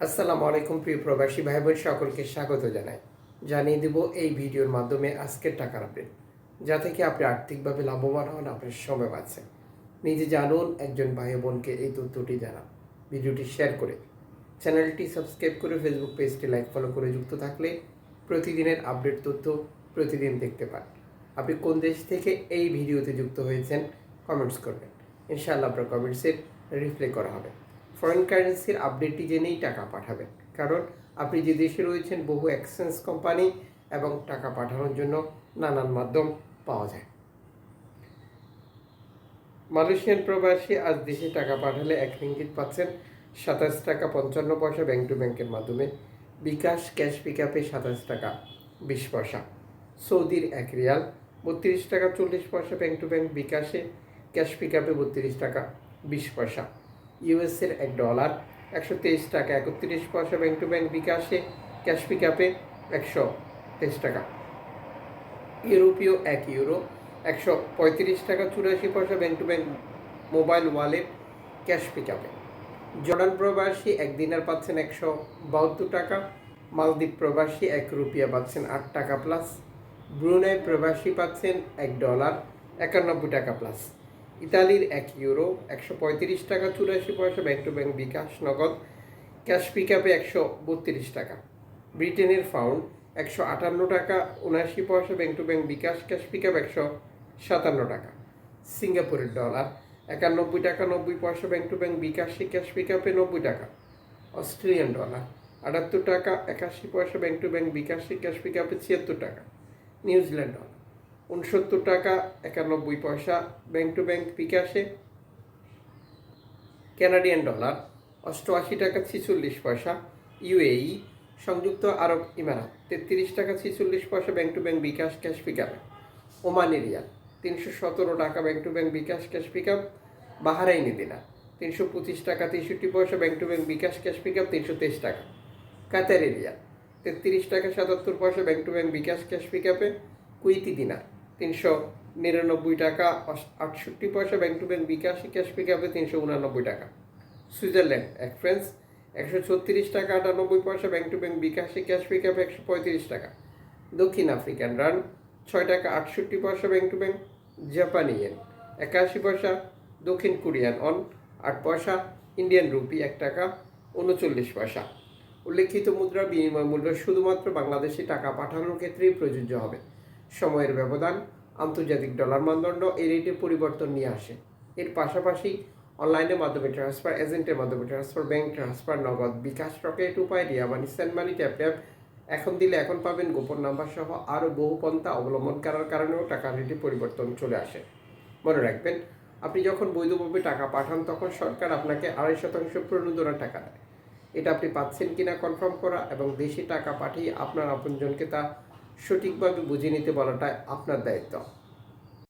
আসসালামু আলাইকুম প্রিয় প্রবাসী ভাই বোন সকলকে স্বাগত জানাই। জানিয়ে দেব এই ভিডিওর মাধ্যমে আজকের টাকার আপডেট, যা থেকে আপনি আর্থিকভাবে লাভবান হন, আপনার সময় বাঁচে। নিজে জানুন, একজন ভাই বোনকে এই তথ্যটি জানান। ভিডিওটি শেয়ার করে চ্যানেলটি সাবস্ক্রাইব করে ফেসবুক পেজটি লাইক ফলো করে যুক্ত থাকলে প্রতিদিনের আপডেট তথ্য প্রতিদিন দেখতে পান। আপনি কোন দেশ থেকে এই ভিডিওতে যুক্ত হয়েছেন কমেন্টস করবেন, ইনশাআল্লাহ আপনার কমেন্টসের রিপ্লাই করা হবে। ফরেন কারেন্সির আপডেটটি জেনেই টাকা পাঠাবেন, কারণ আপনি যে দেশে রয়েছেন বহু এক্সচেঞ্জ কোম্পানি এবং টাকা পাঠানোর জন্য নানান মাধ্যম পাওয়া যায়। মালয়েশিয়ান প্রবাসী আজ দেশে টাকা পাঠালে 1 রিঙ্গিত পাচ্ছেন 27 টাকা 55 পয়সা ব্যাংক টু ব্যাংকের মাধ্যমে। বিকাশ ক্যাশ পিকআপে 27 টাকা 20 পয়সা। সৌদির 1 রিয়াল 32 টাকা 40 পয়সা ব্যাংক টু ব্যাংক বিকাশে, ক্যাশ পিকআপে 32 টাকা 20 পয়সা। ইউএসের $1 123 টাকা 31 পয়সা ব্যাংক টু ব্যাংক বিকাশে, ক্যাশ পিকআপে 123 টাকা। ইউরোপীয় 1 ইউরো 135 টাকা 84 পয়সা bank to bank mobile wallet, cash পিকআপে। জর্ডান প্রবাসী 1 দিনার পাচ্ছেন 172 টাকা। মালদ্বীপ প্রবাসী 1 রুপিয়া পাচ্ছেন 8 টাকা প্লাস। ব্রুনাই প্রবাসী পাচ্ছেন $1 91 টাকা প্লাস। ইতালির 1 ইউরো 135 টাকা 84 পয়সা ব্যাংক টু ব্যাংক বিকাশ নগদ, ক্যাশ পিকআপে 132 টাকা। ব্রিটেনের পাউন্ড 158 টাকা 79 পয়সা bank to bank bKash, cash pickup 157 টাকা। সিঙ্গাপুরের $91 টাকা 90 পয়সা ব্যাংক টু ব্যাংক বিকাশে, ক্যাশ পিকআপে 90 টাকা। অস্ট্রেলিয়ান ডলার 78 টাকা 81 পয়সা ব্যাংক টু ব্যাংক বিকাশে, ক্যাশ পিকআপে 76 টাকা। নিউজিল্যান্ড ডলার 69 টাকা 91 পয়সা ব্যাংক টু ব্যাংক বিকাশে। কানাডিয়ান ডলার 88 টাকা 46 পয়সা। ইউএই সংযুক্ত আরব ইমারাত 33 টাকা 46 পয়সা bank to bank bKash, cash pickup. Omani রিয়াল 317 টাকা bank to bank bKash, cash pickup. Bahraini দিনার 325 টাকা 63 পয়সা bank to bank bKash, cash pickup 323 টাকা। কাতারি রিয়াল 33 টাকা 77 পয়সা bank to bank bKash, cash পিকআপে। কুইতি দিনার 399 টাকা 68 পয়সা bank to bank bKash, cash পিকআপে 389 টাকা। সুইজারল্যান্ড 1 ফ্রান্স 136 টাকা 98 পয়সা ব্যাংক টু ব্যাংক বিকাশে, ক্যাশ পিকআপে 135 টাকা। দক্ষিণ আফ্রিকান রান্ড 6 টাকা 68 পয়সা ব্যাংক টু ব্যাংক। জাপানি ইয়েন 81 পয়সা। দক্ষিণ কোরিয়ান অন 8 পয়সা। ইন্ডিয়ান রুপি 1 টাকা 39 পয়সা। উল্লেখিত মুদ্রা বিনিময় মূল্য শুধুমাত্র বাংলাদেশি টাকা পাঠানোর ক্ষেত্রেই প্রযোজ্য হবে। সময়ের ব্যবধান, আন্তর্জাতিক ডলার মানদণ্ড এই রেটের পরিবর্তন নিয়ে আসে। এর পাশাপাশি অনলাইনের মাধ্যমে ট্রান্সফার, এজেন্টের মাধ্যমে ট্রান্সফার, ব্যাংক ট্রান্সফার, নগদ, বিকাশ, রকেট উপায়, রিয়া মানি, সেন্ড মানি, ট্যাপ ট্যাপ, এখন দিলে এখন পাবেন, গোপন নাম্বার সহ আরও বহু পন্থা অবলম্বন করার কারণেও টাকার রেটে পরিবর্তন চলে আসে। মনে রাখবেন, আপনি যখন বৈধভাবে টাকা পাঠান তখন সরকার আপনাকে 2.5% প্রণোদনা টাকা দেয়। এটা আপনি পাচ্ছেন কিনা কনফার্ম করা এবং দেশে টাকা পাঠিয়ে আপনার আপনজনকে তা সঠিকভাবে বুঝে নিতে বলাটাই আপনার দায়িত্ব।